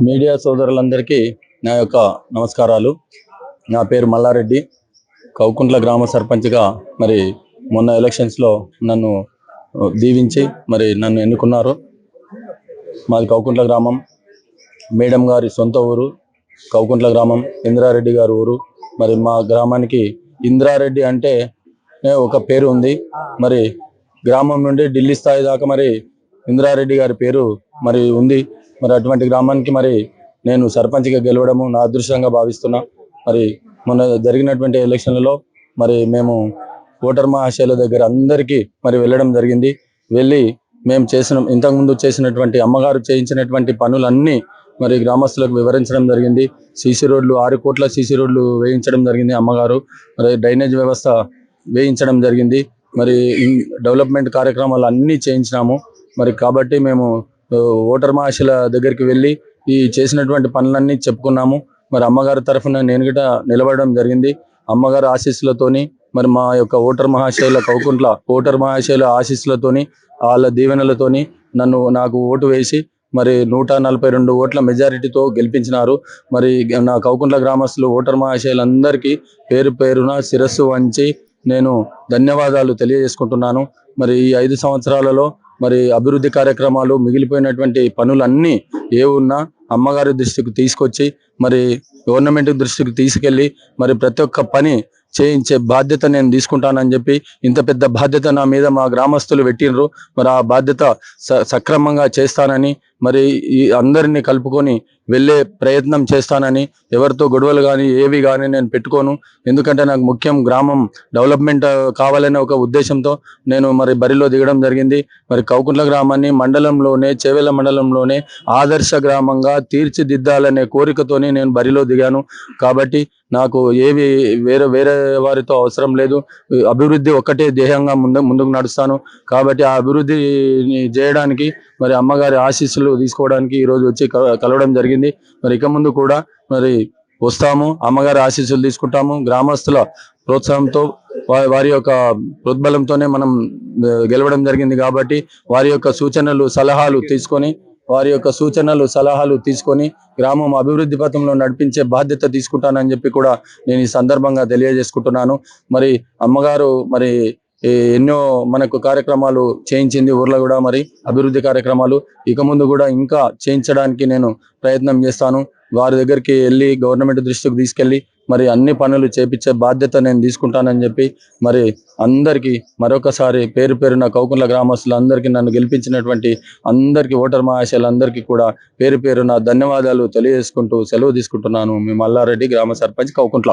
Media సోదరులందరికీ నా యొక్క నమస్కారాలు. నా పేరు మల్లారెడ్డి. కౌకుంట్ల గ్రామ సర్పంచ్గా మరి మొన్న ఎలక్షన్స్లో నన్ను దీవించి మరి నన్ను ఎన్నుకున్నారు. మాది కౌకుంట్ల గ్రామం, మేడం గారి సొంత ఊరు కౌకుంట్ల గ్రామం, ఇంద్రారెడ్డి గారి ఊరు. మరి మా గ్రామానికి ఇంద్రారెడ్డి అంటే ఒక పేరు ఉంది. మరి గ్రామం నుండి ఢిల్లీ స్థాయి దాకా మరి ఇంద్రారెడ్డి గారి పేరు మరి ఉంది. మరి అటువంటి గ్రామానికి మరి నేను సర్పంచ్గా గెలవడము నా అదృష్టంగా భావిస్తున్నా. మరి మొన్న జరిగినటువంటి ఎలక్షన్లలో మరి మేము ఓటర్ మహాశయుల దగ్గర అందరికీ మరి వెళ్ళడం జరిగింది. వెళ్ళి మేము ఇంతకుముందు చేసినటువంటి అమ్మగారు చేయించినటువంటి పనులన్నీ మరి గ్రామస్తులకు వివరించడం జరిగింది. సీసీ రోడ్లు 6 కోట్ల సీసీ రోడ్లు వేయించడం జరిగింది అమ్మగారు. మరి డ్రైనేజ్ వ్యవస్థ వేయించడం జరిగింది. మరి డెవలప్మెంట్ కార్యక్రమాలు అన్నీ చేయించినాము. మరి కాబట్టి మేము ఓటర్ మహాశయుల దగ్గరికి వెళ్ళి ఈ చేసినటువంటి పనులన్నీ చెప్పుకున్నాము. మరి అమ్మగారి తరఫున నేను గిట నిలబడడం జరిగింది. అమ్మగారి ఆశీస్సులతోని మరి మా యొక్క ఓటర్ మహాశయుల ఆశీస్సులతోని వాళ్ళ దీవెనలతోని నాకు ఓటు వేసి మరి 142 ఓట్ల మెజారిటీతో గెలిపించినారు. మరి నా కౌకుంట్ల గ్రామస్తులు ఓటర్ మహాశయులందరికీ పేరు పేరున శిరస్సు వంచి నేను ధన్యవాదాలు తెలియజేసుకుంటున్నాను. మరి ఈ 5 సంవత్సరాలలో మరి అభివృద్ధి కార్యక్రమాలు, మిగిలిపోయినటువంటి పనులన్నీ ఉన్నా అమ్మగారి దృష్టికి తీసుకొచ్చి మరి గవర్నమెంట్ దృష్టికి తీసుకెళ్ళి మరి ప్రతి ఒక్క పని చేయించే బాధ్యత నేను తీసుకుంటానని చెప్పి ఇంత పెద్ద బాధ్యత నా మీద మా గ్రామస్తులు పెట్టినరు. మరి ఆ బాధ్యత సక్రమంగా చేస్తానని మరి ఈ అందరినీ కలుపుకొని వెళ్ళే ప్రయత్నం చేస్తానని, ఎవరితో గొడవలు కానీ ఏవి కానీ నేను పెట్టుకోను. ఎందుకంటే నాకు ముఖ్యం గ్రామం డెవలప్మెంట్ కావాలనే ఒక ఉద్దేశంతో నేను మరి బరిలో దిగడం జరిగింది. మరి కౌకుంట్ల గ్రామాన్ని చేవెళ్ళ మండలంలోనే ఆదర్శ గ్రామంగా తీర్చిదిద్దాలనే కోరికతోని నేను బరిలో దిగాను. కాబట్టి నాకు ఏవి వేరే వారితో అవసరం లేదు. అభివృద్ధి ఒక్కటే ధ్యేయంగా ముందుకు నడుస్తాను. కాబట్టి ఆ అభివృద్ధిని చేయడానికి మరి అమ్మగారి ఆశీస్సులు తీసుకోవడానికి ఈరోజు వచ్చి కలవడం జరిగింది. మరి ఇక ముందు కూడా మరి వస్తాము, అమ్మగారి ఆశీస్సులు తీసుకుంటాము. గ్రామస్తుల ప్రోత్సాహంతో వారి యొక్క ప్రోద్బలంతోనే మనం గెలవడం జరిగింది. కాబట్టి వారి యొక్క సూచనలు సలహాలు తీసుకొని గ్రామం అభివృద్ధి పథంలో నడిపించే బాధ్యత తీసుకుంటానని చెప్పి కూడా నేను ఈ సందర్భంగా తెలియజేసుకుంటున్నాను. మరి అమ్మగారు మరి ఎన్నో మనకు కార్యక్రమాలు చేయించింది ఊర్లో కూడా. మరి అభివృద్ధి కార్యక్రమాలు ఇక ముందు కూడా ఇంకా చేయించడానికి నేను ప్రయత్నం చేస్తాను. వారి దగ్గరికి వెళ్ళి గవర్నమెంట్ దృష్టికి తీసుకెళ్ళి మరి అన్ని పనులు చేపించే బాధ్యత నేను తీసుకుంటానని చెప్పి మరి అందరికీ మరొకసారి పేరు పేరున కౌకుంట్ల గ్రామస్తులందరికీ, నన్ను గెలిపించినటువంటి అందరికీ, ఓటర్ మహాశయులందరికీ కూడా పేరు పేరున ధన్యవాదాలు తెలియజేసుకుంటూ సెలవు తీసుకుంటున్నాను. మీ మల్లారెడ్డి, గ్రామ సర్పంచ్, కౌకుంట్ల.